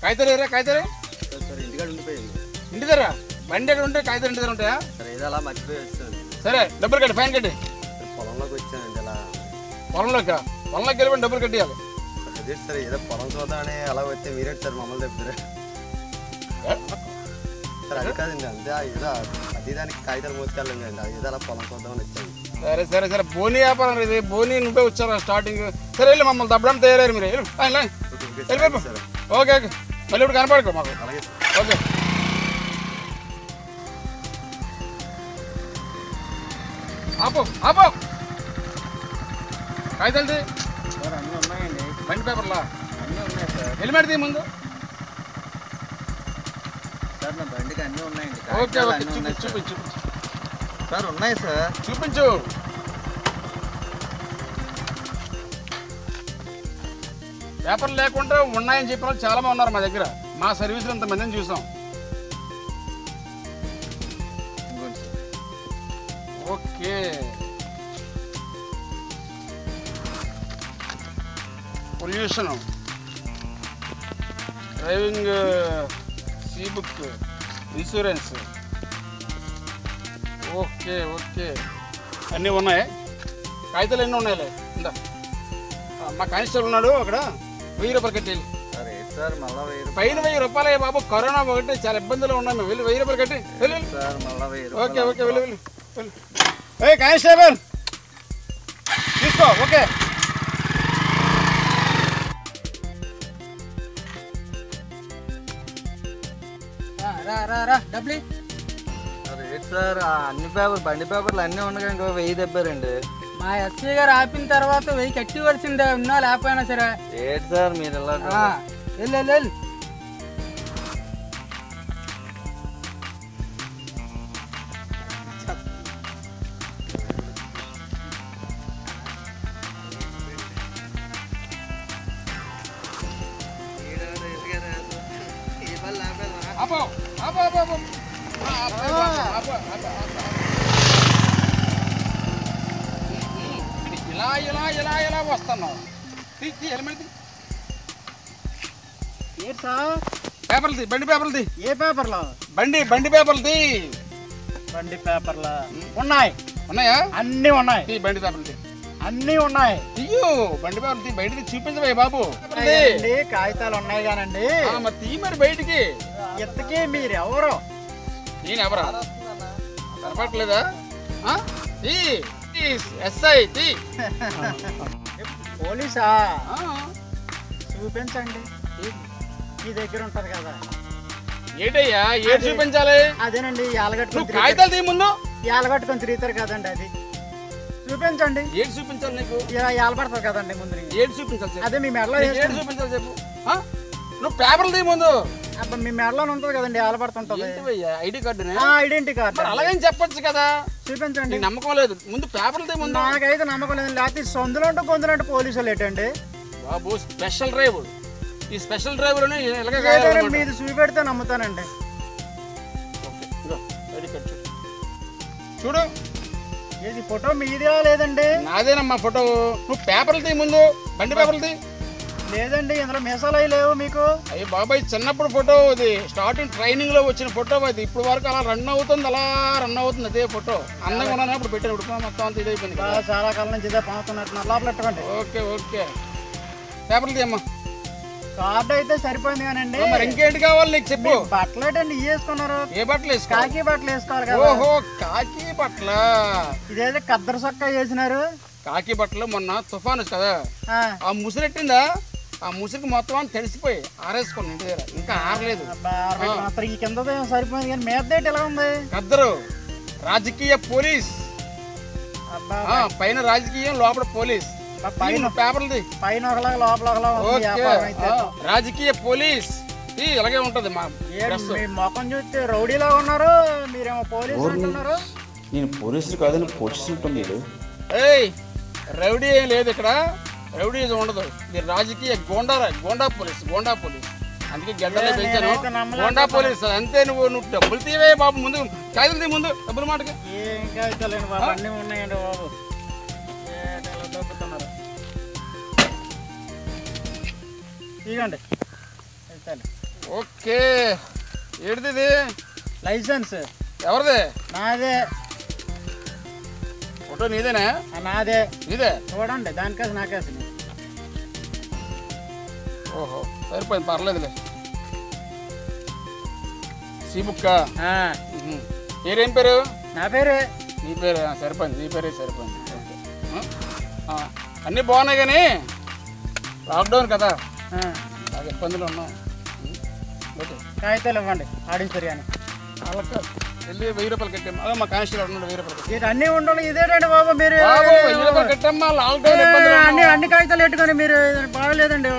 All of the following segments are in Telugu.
కాగితాలేరా కాగితాలే ఇంటికాడ ఉండిపోయాయి ఇంటి దగ్గర బండి ఎక్కడ ఉంటే కాగితాలు ఇంటి దగ్గర ఉంటాయా? సరే ఏదో అలా మర్చిపోయి వచ్చాను. సరే డబ్బులు కట్టి ఫైన్ కట్టి. పొలంలోకి వచ్చానండి ఇలా. పొలంలోకి వెళ్ళి డబ్బులు కట్టియాలి. అదే సరే ఏదో పొలం చూద్దామని అలా వస్తే మీరే సార్ మమ్మల్ని చెప్తారు సార్. అది కాదండి అంతే ఏదో అది దానికి కాగితాలు మోసుకెళ్ళండి అండి ఏదో అలా పొలం చూద్దామని వచ్చాను. సరే సరే సరే బోనీ వ్యాపారం ఇది బోనీ నువ్వే వచ్చారా స్టార్టింగ్? సరే వెళ్ళి మమ్మల్ని దబ్బడానికి తయారయ్యారు మీరు వెళ్ళిపోయి. ఓకే ఓకే మళ్ళీ ఇప్పుడు కనపడుకో మాకు. అలాగే ఓకే ఆపో ఆపో కాగితాలది సార్ అన్నీ ఉన్నాయండి. బండి పేపర్లా అన్నీ ఉన్నాయి సార్. హెల్మెట్ తీ ముందు. సార్ నా బండికి అన్నీ ఉన్నాయండి. ఓకే ఓకే చూపించు చూపించు సార్ ఉన్నాయి సార్ చూపించు. పేపర్లు లేకుండా ఉన్నాయని చెప్పిన వాళ్ళు చాలా మంది ఉన్నారు మా దగ్గర. మా సర్వీసులు ఇంతమందిని చూసాం. Okay pollution driving C book insurance okay okay అన్నీ ఉన్నాయి. కాగితాలు ఎన్ని ఉన్నాయిలే ఇందా. మా కానిస్టేబుల్ ఉన్నాడు అక్కడ 1000 రూపాయలు కట్టి. సరే సార్ మళ్ళీ 1000 పైన 1000 రూపాయలే బాబు. కరోనా ఒకటి చాలా ఇబ్బందులు ఉన్నాయి. మేము వెళ్ళి 1000 రూపాయలు కట్టి వెళ్ళి. సార్ మళ్ళీ 1000. ఓకే ఓకే వెళ్ళి వెళ్ళి వెళ్ళి. ఏ కానిస్టేబుల్ తీసుకో. ఓకే డబ్బులు సార్ ఏంటి సార్ అన్ని పేపర్ బండి పేపర్లు అన్నీ ఉండగా ఇంకో 1000 దెబ్బారండి. మా ఎస్ఐ గారు ఆపిన తర్వాత 1000 కట్టివలసిందే ఉన్నా లేకపోయినా సరే. ఏంటి సార్ మీరు ఇలా వెళ్ళు వెళ్ళు వెళ్ళు. ఆపో ఆపో ఆపో ఆపో ఇలా ఇలా ఇలా ఇలా వస్తున్నావు. హెల్మెట్ పేపర్లు తీ. బండి పేపర్లు తీ. ఏ పేపర్లో? బండి పేపర్లు తీ. బండి పేపర్లా ఉన్నాయి. ఉన్నాయా? అన్నీ ఉన్నాయి. తీ బండి పేపర్లు తీ. అన్నీ ఉన్నాయి. తీయు బండి పేపర్లు తీ. బయటికి చూపించవే బాబు. కాగితాలు ఉన్నాయి కానండి. మరి తీ మరి బయటికి. ఇంతకీ మీరు ఎవరు? నేను ఎవరా కనపడలేదా? ఎస్ఐ తీ. పోలీసా? చూపించండి. మీ దగ్గర ఉంటది కదా. ఏంటయ్యా ఏడు చూపించాలి? అదేనండి నువ్వు కాగితాలు తీ ముందు. ఏలగట్టుకొని తిరుగుతారు కదండి. అది చూపించండి. ఏడు చూపించాలి నీకు? ఏలబడతారు కదండి ముందు. ఏడు చూపించాలి. అదే మీ మెడలో ఏడు చూపించాలి చెప్పు. నువ్వు పేపర్లు తీ ముందు. మీ మెడలోనే ఉంటది కదండి. ఏలబడుతుంటది. ID card. Identity card. అలాగని చెప్పొచ్చు కదా. చూపించండి. నమ్మకం లేదు. ముందు పేపర్లు తీ ముందు. నాకైతే నమ్మకం లేదు. లేకపోతే సందులంటూ పొందులంటూ పోలీసులు ఏంటండి బాబు? Special drive. ఈ స్పెషల్ డ్రైవ్ మీరు చూపెడితే నమ్ముతానండి. చూడు ఇది ఫోటో మీదే లేదండి. నాదేనమ్మా ఫోటో. నువ్వు పేపర్లు తీ ముందు. బండి పేపర్లు తీ. లేదండి ఇందులో మీసాలు అవి లేవు మీకు. అయ్యి బాబాయ్ చిన్నప్పుడు ఫోటో అది. స్టార్టింగ్ ట్రైనింగ్ లో వచ్చిన ఫోటో అది. ఇప్పుడు వరకు అలా రన్ అవుతుంది అదే ఫోటో. అందంగా ఉన్నాను అప్పుడు పెట్టాను. ఇప్పుడు మొత్తం అంతా ఇది అయిపోయింది. చాలా కాలం నుంచి ఇదే పనుతున్నట్టు లోపల పెట్టుకోండి. ఓకే ఓకే పేపర్లు తీయమ్మా. కార్డు అయితే సరిపోయింది కానండి. మరి ఇంకేంటి కావాలి నీకు చెప్పు. బట్టలు ఏంటండి వేసుకున్నారు? ఏ బట్టలు వేసుకో? కాకి బట్టలు వేసుకోవాలి కదా. ఓహో కాకి బట్టల. ఇదైతే కద్దరు సొక్క వేసినారు. కాకి బట్టలు మొన్న తుఫాను కదా ఆ ముసిరెట్టిందా? ఆ ముసుగు మొత్తం అని తెలిసిపోయి ఆరేసుకోండి ఇంటి దగ్గర. ఇంకా ఆరలేదు. ఈ కింద సరిపోయింది కానీ మీద ఎలా ఉంది? కద్దరు రాజకీయ పోలీస్. పైన రాజకీయం, లోపల పోలీస్. పేపర్లది పైన ఒకలాగా లోపల ఒకలా. రాజకీయ పోలీస్ ఇలాగే ఉంటది. మా మొఖం చూస్తే రౌడీలా ఉన్నారు, మీరేమో పోలీసు అంటున్నారు. నేను పోలీసులు కాదని పోలీసులు. ఏయ్, రౌడీ ఏం లేదు ఇక్కడ. రౌడీ ఉండదు. ఇది రాజకీయ గోండా పోలీస్. అందుకే గడ్డలే పెంచాను. గోండా పోలీస్ అంతే. నువ్వు డబ్బులు తీవే బాబు. ముందు కాగితాలు తీ, ముందు డబ్బుల మాటకి. ఏం కాగితాలేండి బాబు, అన్నీ ఉన్నాయండి బాబు. దొబ్బుతున్నారు. ఇవ్వండి. ఓకే. ఏంటిది? లైసెన్స్. ఎవరిది? నాదే. ఫోటో నీదేనా? నాదే. నీదే? చూడండి, దానికేసి నాకేసి. ఓహో, సరిపోయింది, పర్లేదులే. C book. పేరేం పేరు? నా పేరే. నీ పేరే? సరిపోయింది, నీ పేరే సరిపోయింది. అన్నీ బాగున్నాయి కానీ లాక్డౌన్ కదా, బాగా ఇబ్బందులు ఉన్నాం. కాగితాలు ఇవ్వండి, ఆడించారు కానీ. వాళ్ళకి వెళ్ళి 1000 రూపాయలు కట్టాము. అదే మా కానిస్టేబుల్ ఉన్నాడు, 1000 రూపాయలు. అన్నీ ఉండాలి. ఇదేనండి బాబు, మీరు 1000 రూపాయలు కట్టమ్మా. లాక్డౌన్ అన్ని కాగితాలు పెట్టుకొని మీరు బాగలేదండి.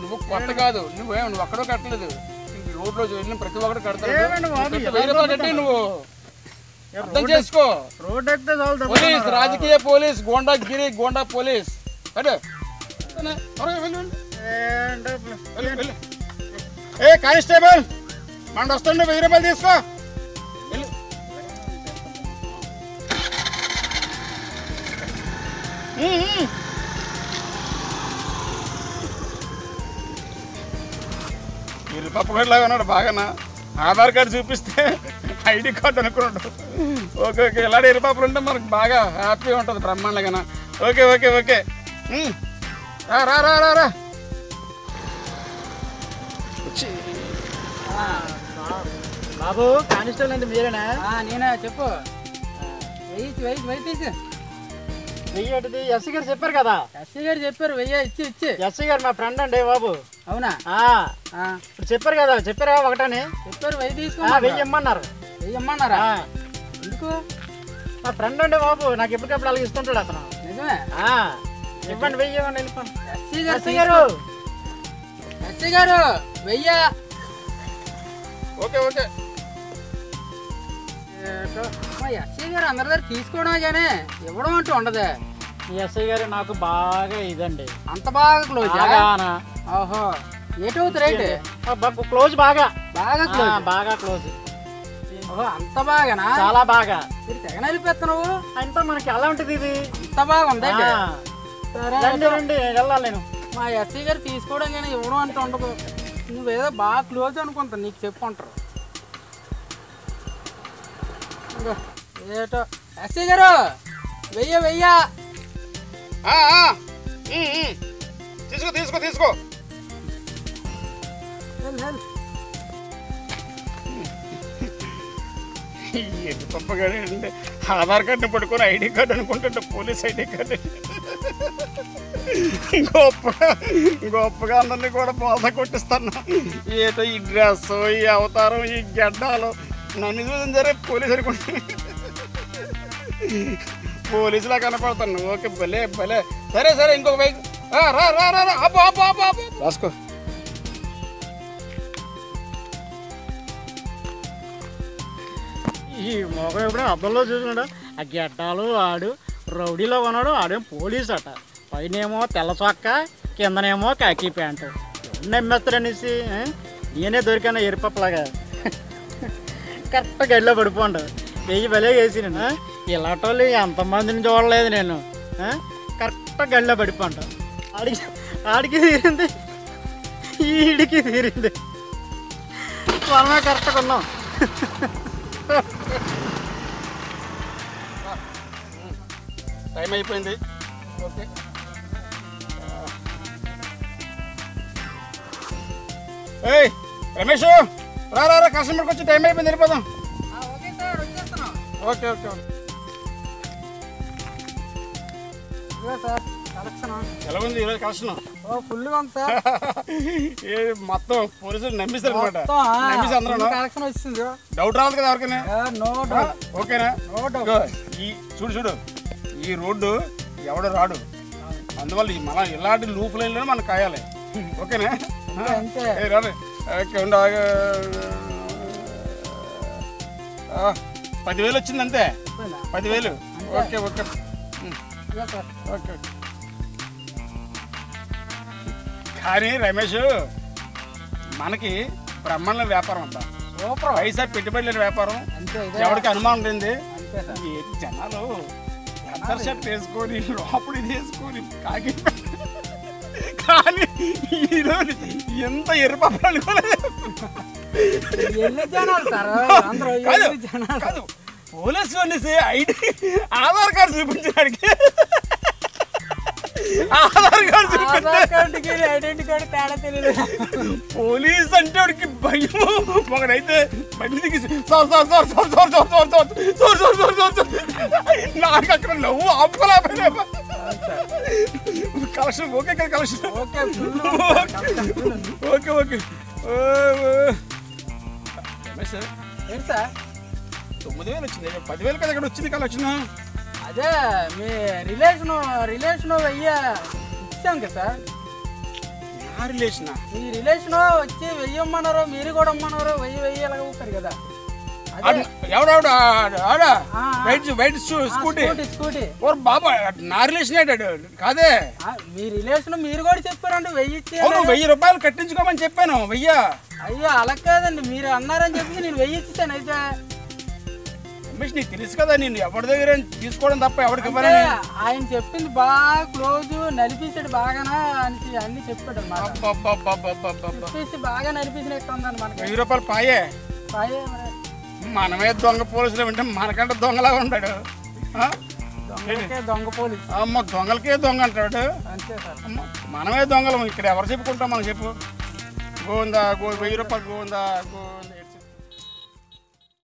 నువ్వు కొత్త కాదు, నువ్వు అక్కడో కట్టలేదు. రోడ్లో వెళ్ళిన ప్రతి ఒక్కరు కడతారు. ఏమండి బాబు, 1000 రూపాయలు కట్టి నువ్వు అర్థం చేసుకో. రోడ్ ఎక్కితే చాలు. పోలీస్, రాజకీయ పోలీస్, గోండా పోలీస్. అదే ఏ కానిస్టేబుల్, మన వస్తుండే 1000 రూపాయలు తీసుకో. వీళ్ళు పప్పుగడ్లాగా ఉన్నాడు బాగానా. ఆధార్ కార్డు చూపిస్తే ఐడి కార్డు అనుకున్నాడు. ఓకే ఓకే, ఇలాంటి ఎరుపాపులు ఉంటే మనకు బాగా హ్యాపీగా ఉంటుంది, బ్రహ్మాండంగా. ఓకే ఓకే ఓకే, రా రా రా రా రా. బాబు, కానిస్టేబుల్ అంటే మీరేనా? నేనే. చెప్పు. వెయ్యి తీసి. 1000 ఎస్సీ గారు చెప్పారు కదా. ఎస్సీ గారు చెప్పారు 1000 ఇచ్చి. ఎస్సీ గారు మా ఫ్రెండ్ అండి బాబు. అవునా? ఇప్పుడు చెప్పారు కదా, చెప్పారా ఒకటని? చెప్పారు 1000 తీసుకో. 1000 ఇమ్మన్నారు. 1000 ఇమ్మన్నారా? ఎందుకు? మా ఫ్రెండ్ అండి బాబు, నాకు ఎప్పటికప్పుడు అలాగే ఇస్తుంటాడు అతను. నిజమే? ఇవ్వండి, 1000 ఇవ్వండి, వెళ్ళిపోండి. ఎస్సీ గారు 1000. Okay okay. ఎస్సీ గారు అందరి దగ్గర తీసుకోవడమే కానీ ఇవ్వడం అంటూ ఉండదే. ఈ ఎస్ఐ గారు నాకు బాగా ఇదండి. అంత బాగా క్లోజ్? ఓహో, ఏటవుతుంది రైట్? క్లోజ్, బాగా బాగా క్లోజ్. ఓహో, అంత బాగానా? చాలా బాగా. మీరు తెగ నలిపేస్తున్నావు అంటే మనకి ఎలా ఉంటుంది ఇది? అంత బాగుంది. రండి రండి, వెళ్ళాలి నేను. మా ఎస్సీ గారు తీసుకోవడం కానీ ఇవ్వడం అంటూ ఉండదు. నువ్వేదో బాగా క్లోజ్ అనుకుంటా, నీకు చెప్పుకుంటారు. ఏటో ఎస్సీ గారు 1000. తీసుకో తీసుకో తీసుకో. తప్పగానే అంటే ఆధార్ కార్డుని పట్టుకొని ఐడి కార్డు అనుకుంటుంటే పోలీస్ ఐడి కార్డు. గొప్పగా అందరినీ కూడా మోస కొట్టిస్తాను. ఏటో ఈ డ్రెస్, ఈ అవతారం, ఈ గడ్డాలు నన్ను చూసిన సరే పోలీసు అనుకుంటా. పోలీసులా కనపడతాను. ఓకే, భలే భలే. సరే సరే, ఇంకొక బైక్. రా రా రా రా, ఆపు ఆపు ఆపు ఆపు. రాసుకో. ఈ మొగం ఎప్పుడో అద్దంలో చూసుకున్నాడు. ఆ గెడ్డాలు ఆడు రౌడీలో ఉన్నాడు, ఆడేం పోలీసు అట. పైనేమో తెల్ల చొక్క, కిందనేమో కాకి ప్యాంటు. నమ్మేస్తారనేసి నేనే దొరికాను ఎరుపప్పలాగా. కరెక్ట్గా గడిలో పడిపోండు. 1000 భలే వేసి నేను. ఇలాంటి వాళ్ళు ఎంతమందిని చూడలేదు నేను. కరెక్ట్గా గడిలో పడిపోండు. ఆడికి తీరింది, ఈడికి తీరింది. మనమే కరెక్ట్గా ఉన్నాం. టైం అయిపోయింది. ఓకే, ఏయ్ రమేష్, రా రా రా, కస్టమర్కి వచ్చి టైం అయిపోయింది, వెళ్ళిపోదాం. ఓకే సార్, వచ్చేస్తున్నాం. Okay okay. సార్ కలెక్షన్ ఎలా ఉంది ఈరోజు కలెక్షన్? ఓ ఫుల్గా ఉంది సార్. మొత్తం పోలీసులు నమ్మిస్తారు అనమాట. మొత్తం, నమ్మిసి అందరూ కలెక్షన్ వచ్చింది. డౌట్ రావాలి కదా ఎవరికైనా. No doubt. ఓకేనా? No doubt. ఇగో, చూడు ఈ రోడ్డు ఎవడు రాడు, అందువల్ల మనం ఇలాంటి లూప్ లైన్లోనే మనం కాయాలి. ఓకేనా? అంతే. రాడు. ఓకే, 10,000 వచ్చింది అంతే. 10,000. Okay okay okay. కానీ రమేష్, మనకి బ్రహ్మాండ వ్యాపారం అంతా సూపర్. పైసా పెట్టుబడి లేని వ్యాపారం. అంతే. ఎవరికి అనుమానం ఉంటుంది. అంతే సార్. ఈ జనాలు అందరు షర్ట్ వేసుకొని లోపల ఇది వేసుకొని కాకి, కానీ ఈరోజు ఎంత ఎరుపాలు ఎన్ని జనాలు సార్ అందరూ ఎన్ని జనాలు. కాదు, పోలీసు అనేసి ఐడి ఆధార్ కార్డు చూపించడానికి, ఆధార్ కార్డు చూపించే ఆధార్ కార్డుకి ఐడెంటిటీ కార్డు తేడా తెలియదు. పోలీస్ అంటే వాడికి భయం. ఒకడైతే బండి దిగి నాకు అక్కడ నవ్వు ఆపుకోలేకపోయినా. కలెక్షన్ ఓకే కదా? Collection okay okay okay. Ramesh, ఏంటి సార్? 9,000 వచ్చింది. 10,000 కదా ఇక్కడ వచ్చింది కలెక్షన్. అదే మీ రిలేషన్ వెయ్యి ఇచ్చాం కదా సార్. నా రిలేషనా? మీ రిలేషన్ వచ్చి వెయ్యమ్మన్నారు, మీరు కూడా అమ్మన్నారు. వెయ్యి ఎలాగ ఊపారు కదా. ఎవడాడు ఆడా ఆ, వైట్ స్కూటీ స్కూటీ. ఓ బాబా, నా రిలేషన్ ఏంటాడు కాదే. మీ రిలేషన్ మీరు కూడా చెప్పారండి వెయ్యి ఇచ్చి. అవును, 1,000 రూపాయలు కట్టించుకోమని చెప్పాను. 1000. అయ్యో అలా కాదండి, మీరు అన్నారని చెప్పి నేను వెయ్యి ఇచ్చాను. అయితే రమేష్, నీకు తెలుసు కదా, నేను ఎవరి దగ్గర తీసుకోవడం తప్ప ఎవరికి అంటే ఇవ్వనని. ఆయన చెప్పింది బాగా క్లోజ్, నడిపించాడు బాగానా అని అన్ని చెప్పాడు అన్నమాట. చెప్పేసి బాగా నడిపించినట్టు ఉందండి మనకి. 1,000 రూపాయలు పాయే. బాయే మరి. మనమే దొంగ పోలీసులు అంటే మనకంటే దొంగలాగా ఉంటాడు. దొంగలకే దొంగ పోలీసు. అమ్మ, దొంగలకే దొంగ అంటాడు. అంతే సార్. అమ్మ, మనమే దొంగలం. ఇక్కడ ఎవరు చెప్పుకుంటాం? మనం చెప్పు. గోవిందా 1,000 రూపాయలు గోవిందా.